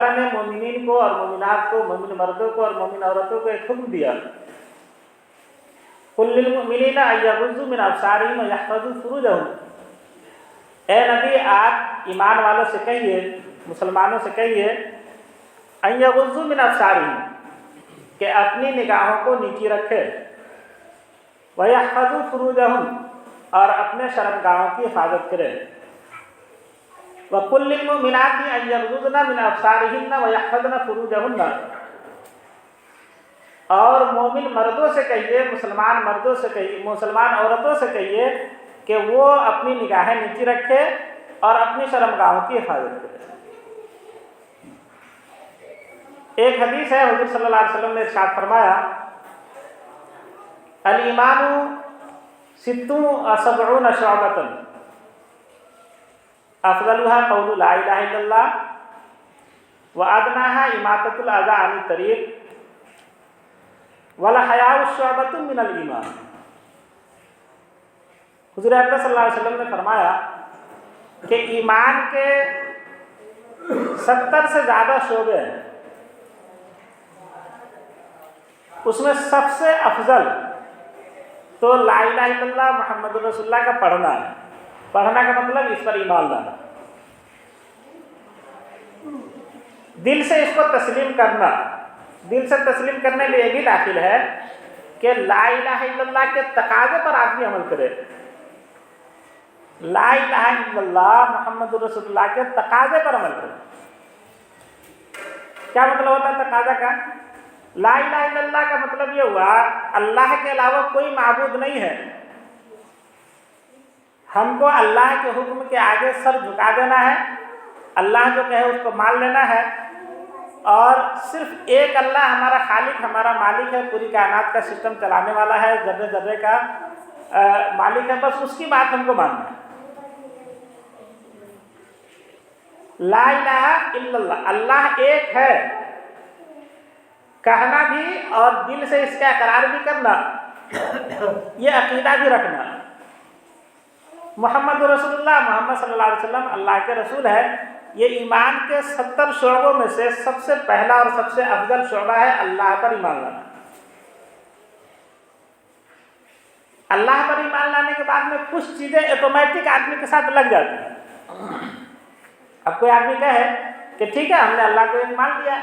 اللہ نے مومنین کو اور مومنات کو، مومن مردوں کو اور مومن عورتوں کو ایک حکم دیا، قل للمؤمنین ان یغضوا من ابصارہم ویحفظوا فروجہم، اے نبی آپ ایمان والوں سے کہیے، مسلمانوں سے کہیے، ان یغضوا من ابصارہم، کہ اپنی نگاہوں کو نیچی رکھے، ویحفظوا فروجہم، اور اپنے شرمگاہوں کی حفاظت کرے، وَقُلْ لِلْمُؤْمِنَاتِ أَن يَغْضُضْنَ مِنْ أَبْصَارِهِنَّ وَيَحْفَظْنَ فُرُوجَهُنَّ، اور مومن مردوں سے کہیے، مسلمان مردوں سے کہیے، مسلمان عورتوں سے کہیے کہ وہ اپنی نگاہیں نیچی رکھے اور اپنی شرمگاہوں کی حفاظت کرے۔ ایک حدیث ہے، حضور صلی اللہ علیہ وسلم نے ارشاد فرمایا، الایمان 76 شعبۃ، افضلها قول لا الہ الا اللہ، وادناها اماطۃ الاذى عن الطریق، والحیاء شعبۃ من الایمان۔ حضور اکرم صلی اللہ علیہ وسلم نے فرمایا کہ ایمان کے 70 سے زیادہ شعبے ہیں، اس میں سب سے افضل تو لا الہ الا اللہ محمد رسول اللہ کا پڑھنا ہے۔ پڑھنا کا مطلب اس پر ایمان لانا، دل سے اس کو تسلیم کرنا۔ دل سے تسلیم کرنے میں یہ بھی داخل ہے کہ لا الہ الا اللہ کے تقاضے پر آدمی عمل کرے۔ لا الہ الا اللہ محمد رسول اللہ کے تقاضے پر عمل کرے۔ کیا مطلب ہوتا ہے تقاضا کا؟ لا الہ الا اللہ کا مطلب یہ ہوا اللہ کے علاوہ کوئی معبود نہیں ہے، ہم کو اللہ کے حکم کے آگے سر جھکا دینا ہے، اللہ جو کہے اس کو مان لینا ہے، اور صرف ایک اللہ ہمارا خالق، ہمارا مالک ہے، پوری کائنات کا سسٹم چلانے والا ہے، ذرے ذرے کا مالک ہے، بس اس کی بات ہم کو ماننا ہے۔ لا الہ الا اللہ، اللہ ایک ہے کہنا بھی اور دل سے اس کا اقرار بھی کرنا، یہ عقیدہ بھی رکھنا۔ محمد رسول اللہ، محمد صلی اللہ علیہ وسلم اللہ کے رسول ہے، یہ ایمان کے 70 شعبوں میں سے سب سے پہلا اور سب سے افضل شعبہ ہے اللہ پر ایمان لانا۔ اللہ پر ایمان لانے کے بعد میں کچھ چیزیں آٹومیٹک آدمی کے ساتھ لگ جاتی ہیں۔ اب کوئی آدمی کہے کہ ٹھیک ہے ہم نے اللہ کو ایک مان لیا،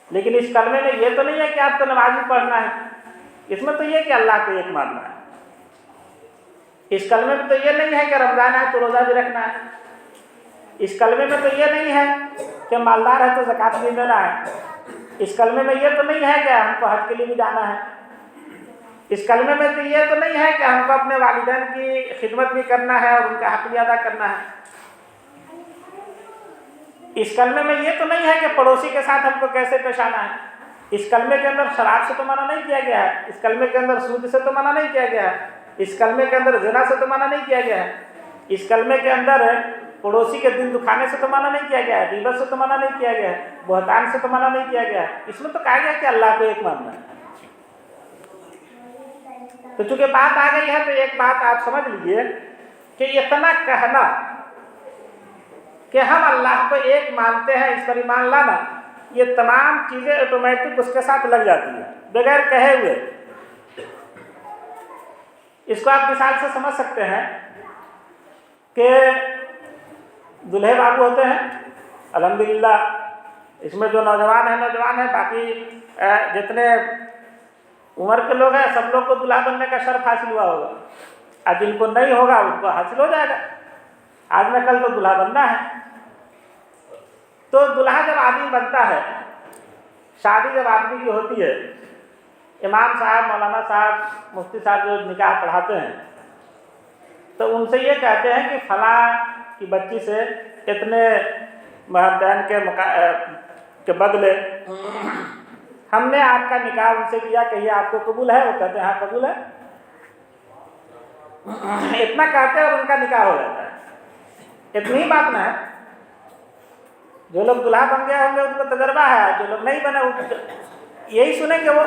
لیکن اس کلمے میں یہ تو نہیں ہے کہ آپ کو نماز بھی پڑھنا ہے، اس میں تو یہ کہ اللہ کو ایک ماننا ہے، اس کلمے میں تو یہ نہیں ہے کہ رمضان ہے تو روزہ بھی رکھنا ہے، اس کلمے میں تو یہ نہیں ہے کہ مالدار ہے تو زکوٰۃ بھی دینا ہے، اس کلمے میں یہ تو نہیں ہے کہ ہم کو حج کے لیے بھی جانا ہے، اس کلمے میں تو یہ تو نہیں ہے کہ ہم کو اپنے والدین کی خدمت بھی کرنا ہے اور ان کا حق بھی ادا کرنا ہے، اس کلمے میں یہ تو نہیں ہے کہ پڑوسی کے ساتھ ہم کو کیسے پیش آنا ہے، اس کلمے کے اندر شراب سے تو منع نہیں کیا گیا ہے، اس کلمے کے اندر سود سے تو منع نہیں کیا گیا ہے، اس کلمے کے اندر زنا سے تو منع نہیں کیا گیا ہے، اس کلمے کے اندر پڑوسی کے دل دکھانے سے تو منع نہیں کیا گیا ہے، غیبت سے تو منع نہیں کیا گیا ہے، بہتان سے تو منع نہیں کیا گیا ہے، اس میں تو کہا گیا کہ اللہ کو ایک ماننا ہے۔ تو چونکہ بات آ گئی ہے تو ایک بات آپ سمجھ لیجئے کہ اتنا کہنا کہ ہم اللہ کو ایک مانتے ہیں، اس پر ایمان لانا، یہ تمام چیزیں آٹومیٹک اس کے ساتھ لگ جاتی ہیں بغیر کہے ہوئے۔ اس کو آپ مثال سے سمجھ سکتے ہیں کہ دلہے بابو ہوتے ہیں، الحمدللہ اس میں جو نوجوان ہیں، باقی جتنے عمر کے لوگ ہیں سب لوگ کو دلہا بننے کا شرف حاصل ہوا ہوگا، اور جن کو نہیں ہوگا ان کو حاصل ہو جائے گا، آج میں کل تو دلہا بننا ہے۔ تو دلہا جب آدمی بنتا ہے، شادی جب آدمی کی ہوتی ہے، امام صاحب، مولانا صاحب، مفتی صاحب جو نکاح پڑھاتے ہیں تو ان سے یہ کہتے ہیں کہ فلاں کی بچی سے اتنے مہردین کے بدلے ہم نے آپ کا نکاح ان سے کیا، کہیے آپ کو قبول ہے؟ وہ کہتے ہیں ہاں قبول ہے، اتنا کہتے ہیں اور ان کا نکاح ہو جاتا ہے۔ اتنی ہی بات نہ ہے، جو لوگ دلہا بن گئے ہوں گے ان کو تجربہ ہے، جو لوگ نہیں بنے یہی سنیں گے، وہ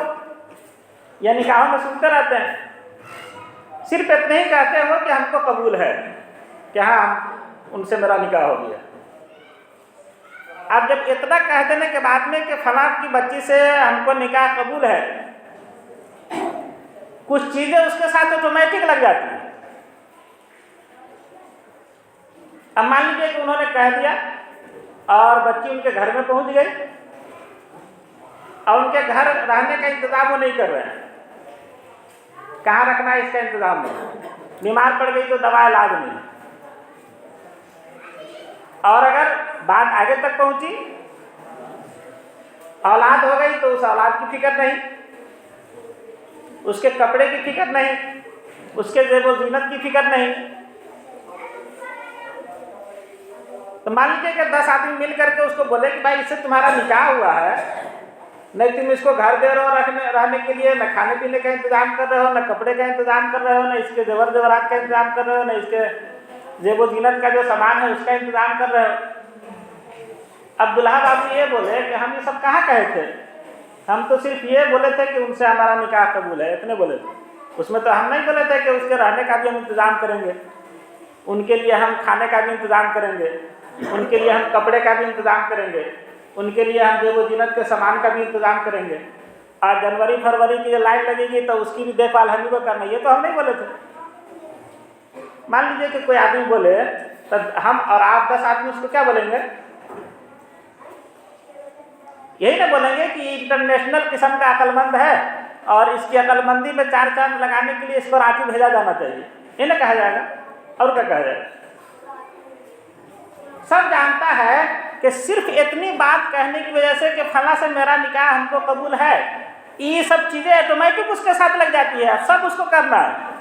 یا نکاحوں میں سنتے رہتے ہیں، صرف اتنے ہی کہتے ہو کہ ہم کو قبول ہے کہ ہاں ان سے میرا نکاح ہو گیا۔ اب جب اتنا کہہ دینے کے بعد میں کہ فلاں کی بچی سے ہم کو نکاح قبول ہے، کچھ چیزیں اس کے ساتھ آٹومیٹک لگ جاتی ہیں۔ اب مان لیجیے کہ انہوں نے کہہ دیا اور بچی ان کے گھر میں پہنچ گئی اور ان کے گھر رہنے کا انتظام وہ نہیں کر رہے ہیں، کہاں رکھنا ہے اس کا انتظام نہیں، بیمار پڑ گئی تو دوا علاج نہیں، اور اگر بات آگے تک پہنچی، اولاد ہو گئی تو اس اولاد کی فکر نہیں، اس کے کپڑے کی فکر نہیں، اس کے زیب و زینت کی فکر نہیں، تو مان لیجیے کہ 10 آدمی مل کر کے اس کو بولے کہ بھائی اس سے تمہارا نکاح ہوا ہے، نہیں تم اس کو گھر دے رہے ہو رہنے کے لیے، نہ کھانے پینے کا انتظام کر رہے ہو، نہ کپڑے کا انتظام کر رہے ہو، نہ اس کے زیور زیورات کا انتظام کر رہے ہو، نہ اس کے زیب و زینت کا جو سامان ہے اس کا انتظام کر رہے ہو۔ اب دلہا بابو یہ بولے کہ ہم یہ سب کہاں کہے تھے، ہم تو صرف یہ بولے تھے کہ ان سے ہمارا نکاح قبول ہے، اتنے بولے تھے، اس میں تو ہم نہیں بولے تھے کہ اس کے رہنے کا بھی ہم انتظام کریں گے، ان کے لیے ہم کھانے کا بھی انتظام کریں گے، ان کے لیے ہم کپڑے کا بھی انتظام کریں گے، ان کے لیے ہم زیب و زینت کے سامان کا بھی انتظام کریں گے، اور جنوری فروری کی جو لائن لگے گی تو اس کی بھی دیکھ بھال ہم ہی کو کرنا، یہ تو ہم نہیں بولے تھے۔ مان لیجیے کہ کوئی آدمی بولے تو ہم اور آپ 10 آدمی اس کو کیا بولیں گے؟ یہی نہ بولیں گے کہ انٹرنیشنل قسم کا عقل مند ہے اور اس کی عقل مندی میں 4 چاند لگانے کے لیے اس پر رانچی بھیجا جانا چاہیے، یہ نہ کہا جائے گا، اور کیا کہا جائے گا؟ سب جانتا ہے کہ صرف اتنی بات کہنے کی وجہ سے کہ فلاں سے میرا نکاح ہم کو قبول ہے، یہ سب چیزیں آٹومیٹک اس کے ساتھ لگ جاتی ہے، اب سب اس کو کرنا ہے،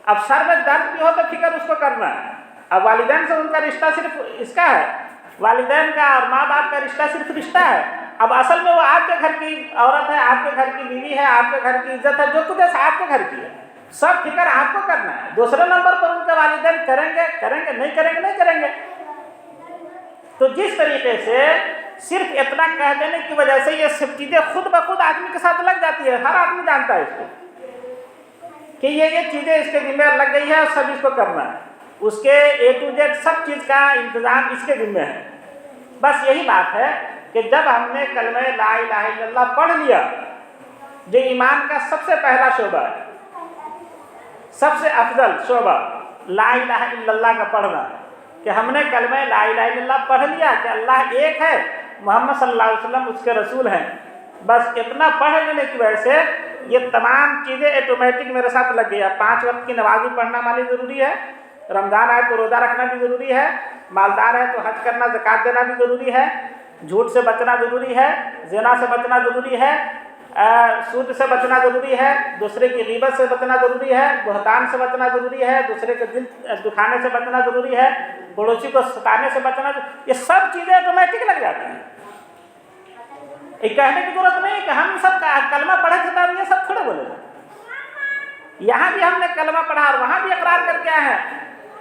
اب سر میں درد بھی ہو تو فکر اس کو کرنا ہے۔ اب والدین سے ان کا رشتہ صرف اس کا ہے، والدین کا اور ماں باپ کا رشتہ صرف رشتہ ہے، اب اصل میں وہ آپ کے گھر کی عورت ہے، آپ کے گھر کی بیوی ہے، آپ کے گھر کی عزت ہے، جو کچھ ہے آپ کے گھر کی ہے، سب فکر آپ کو کرنا ہے۔ دوسرے نمبر پر ان کے والدین کریں گے نہیں کریں گے نہیں کریں گے۔ تو جس طریقے سے صرف اتنا کہہ دینے کی وجہ سے یہ سب چیزیں خود بخود آدمی کے ساتھ لگ جاتی ہے، ہر آدمی جانتا ہے اس کو کہ یہ چیزیں اس کے ذمہ لگ گئی ہے اور سب اس کو کرنا ہے، اس کے A to Z سب چیز کا انتظام اس کے ذمہ ہے۔ بس یہی بات ہے کہ جب ہم نے کلمہ لا الہ الا اللہ پڑھ لیا، جو ایمان کا سب سے پہلا شعبہ ہے، سب سے افضل شعبہ لا الہ الا اللہ کا پڑھنا، کہ ہم نے کلمہ لا الہ الا اللہ پڑھ لیا کہ اللہ ایک ہے، محمد صلی اللہ علیہ وسلم اس کے رسول ہیں، بس اتنا پڑھ لینے کی وجہ سے یہ تمام چیزیں آٹومیٹک میرے ساتھ لگ گئی ہے۔ 5 وقت کی نماز بھی پڑھنا ہماری ضروری ہے، رمضان آئے تو روزہ رکھنا بھی ضروری ہے، مالدار ہے تو حج کرنا زکوٰۃ دینا بھی ضروری ہے، جھوٹ سے بچنا ضروری ہے، زنا سے بچنا ضروری ہے، سود سے بچنا ضروری ہے، دوسرے کی غیبت سے بچنا ضروری ہے، بہتان سے بچنا ضروری ہے، دوسرے کے دل دکھانے سے بچنا ضروری ہے، پڑوسی کو ستانے سے بچنا، یہ سب چیزیں آٹومیٹک لگ جاتی ہیں۔ یہ کہنے کی ضرورت نہیں ہے کہ ہم سب کلمہ پڑھے تھے تو یہ سب تھوڑے بولے تھے، یہاں بھی ہم نے کلمہ پڑھا اور وہاں بھی اقرار کر کے آئے ہیں۔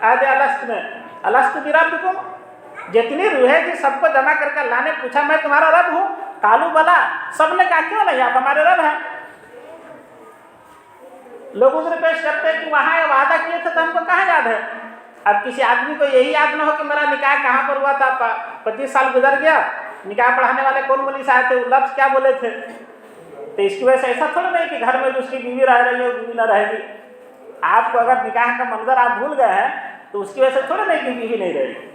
عہد الست میں الست بربکم، جتنی روحیں تھی سب کو جمع کر کے اللہ نے پوچھا میں تمہارا رب ہوں، قالوا بلا، سب نے کہا کیوں نہیں، آپ ہمارے رب ہیں۔ لوگ عذر پیش کرتے کہ وہاں یہ وعدہ کیے تھے تو ہم کو کہاں یاد ہے۔ اب کسی آدمی کو یہی یاد نہ ہو کہ میرا نکاح کہاں پر ہوا تھا، 25 سال گزر گیا، نکاح پڑھانے والے کون مولوی صاحب تھے، وہ لفظ کیا بولے تھے، تو اس کی وجہ سے ایسا تھوڑا نہیں کہ گھر میں جو اس کی بیوی رہ رہی ہے بیوی نہ رہے گی۔ آپ کو اگر نکاح کا منظر آپ بھول گئے ہیں تو اس کی وجہ سے تھوڑا نہیں کہ بیوی نہیں رہے گی۔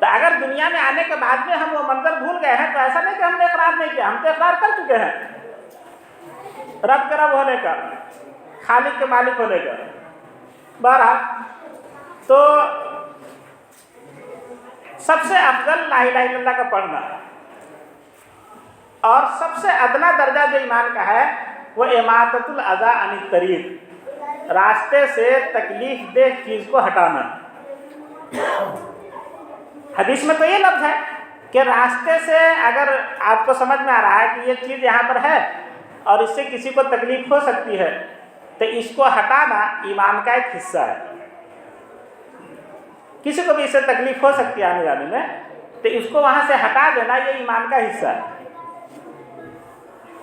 تو اگر دنیا میں آنے کے بعد میں ہم وہ منظر بھول گئے ہیں تو ایسا نہیں کہ ہم نے اقرار نہیں کیا، ہم تو اقرار کر چکے ہیں رب کے رب ہونے کا، خالق کے مالک ہونے کا۔ بہرحال تو سب سے افضل لا الہ الا اللہ کا پڑھنا، اور سب سے ادنا درجہ جو ایمان کا ہے وہ اماطۃ الاذی عن الطریق، راستے سے تکلیف دہ چیز کو ہٹانا۔ حدیث میں تو یہ لفظ ہے کہ راستے سے اگر آپ کو سمجھ میں آ رہا ہے کہ یہ چیز یہاں پر ہے اور اس سے کسی کو تکلیف ہو سکتی ہے تو اس کو ہٹانا ایمان کا ایک حصہ ہے۔ کسی کو بھی اس سے تکلیف ہو سکتی ہے آنے جانے میں تو اس کو وہاں سے ہٹا دینا یہ ایمان کا حصہ ہے۔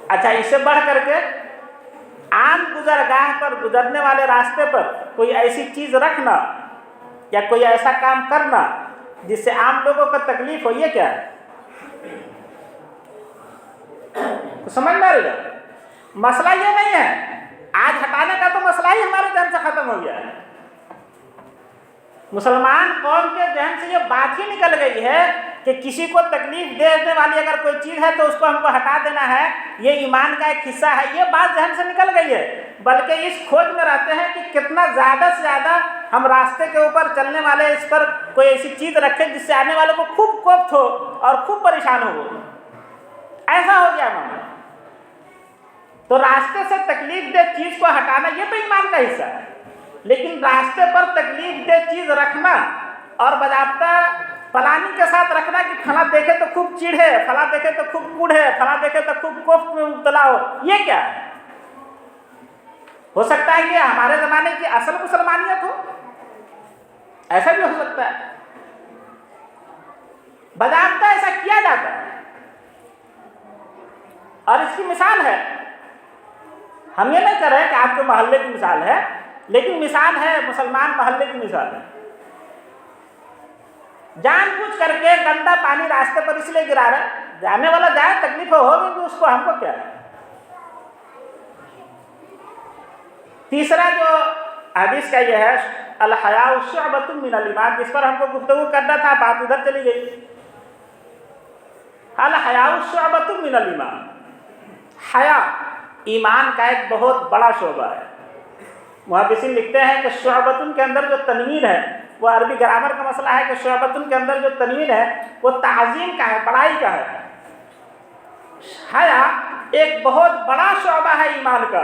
اچھا، اس سے بڑھ کر کے عام گزرگاہ پر گزرنے والے راستے پر کوئی ایسی چیز رکھنا یا کوئی ایسا کام کرنا جس سے عام لوگوں کو تکلیف ہو، یہ کیا ہے؟ تو سمجھ میں آ رہی ہے؟ مسئلہ یہ نہیں ہے، آج ہٹانے کا تو مسئلہ ہی ہمارے ذہن سے ختم ہو گیا ہے۔ مسلمان قوم کے ذہن سے یہ بات ہی نکل گئی ہے کہ کسی کو تکلیف دینے والی اگر کوئی چیز ہے تو اس کو ہم کو ہٹا دینا ہے، یہ ایمان کا ایک حصہ ہے، یہ بات ذہن سے نکل گئی ہے۔ بلکہ اس کھوج میں رہتے ہیں کہ کتنا زیادہ سے زیادہ ہم راستے کے اوپر چلنے والے اس پر کوئی ایسی چیز رکھیں جس سے آنے والے کو خوب کوفت ہو اور خوب پریشان ہو، ایسا ہو گیا معاملہ۔ تو راستے سے تکلیف دہ چیز کو ہٹانا یہ تو ایمان کا حصہ ہے، لیکن راستے پر تکلیف دہ چیز رکھنا اور باضابطہ پلاننگ کے ساتھ رکھنا کہ فلاں دیکھے تو خوب چڑ ہے، فلاں دیکھے تو خوب کوڑ ہے، فلاں دیکھے تو خوب کوفت میں مبتلا ہو، یہ کیا ہے؟ ہو سکتا ہے کہ ہمارے زمانے کی اصل مسلمانیت ہو، ایسا بھی ہو سکتا ہے، باضابطہ ایسا کیا جاتا ہے۔ اور اس کی مثال ہے، ہم یہ نہیں کر رہے کہ آپ کے محلے کی مثال ہے، لیکن مثال ہے مسلمان محلے کی مثال ہے۔ جان بوجھ کر کے گندا پانی راستے پر اس لیے گرا رہا ہے، جانے والا جائے، تکلیف ہوگی کہ اس کو، ہم کو کیا ہے۔ تیسرا جو حدیث کا یہ ہے، الحیاء شعبۃ من الایمان، جس پر ہم کو گفتگو کرنا تھا، بات ادھر چلی گئی۔ الحیاء شعبۃ من الایمان، حیا ایمان کا ایک بہت بڑا شعبہ ہے۔ محدثین لکھتے ہیں کہ شعبۃ کے اندر جو تنوین ہے، وہ عربی گرامر کا مسئلہ ہے کہ شعبۃ کے اندر جو تنوین ہے وہ تعظیم کا ہے، بڑائی کا ہے۔ حیا ایک بہت بڑا شعبہ ہے ایمان کا،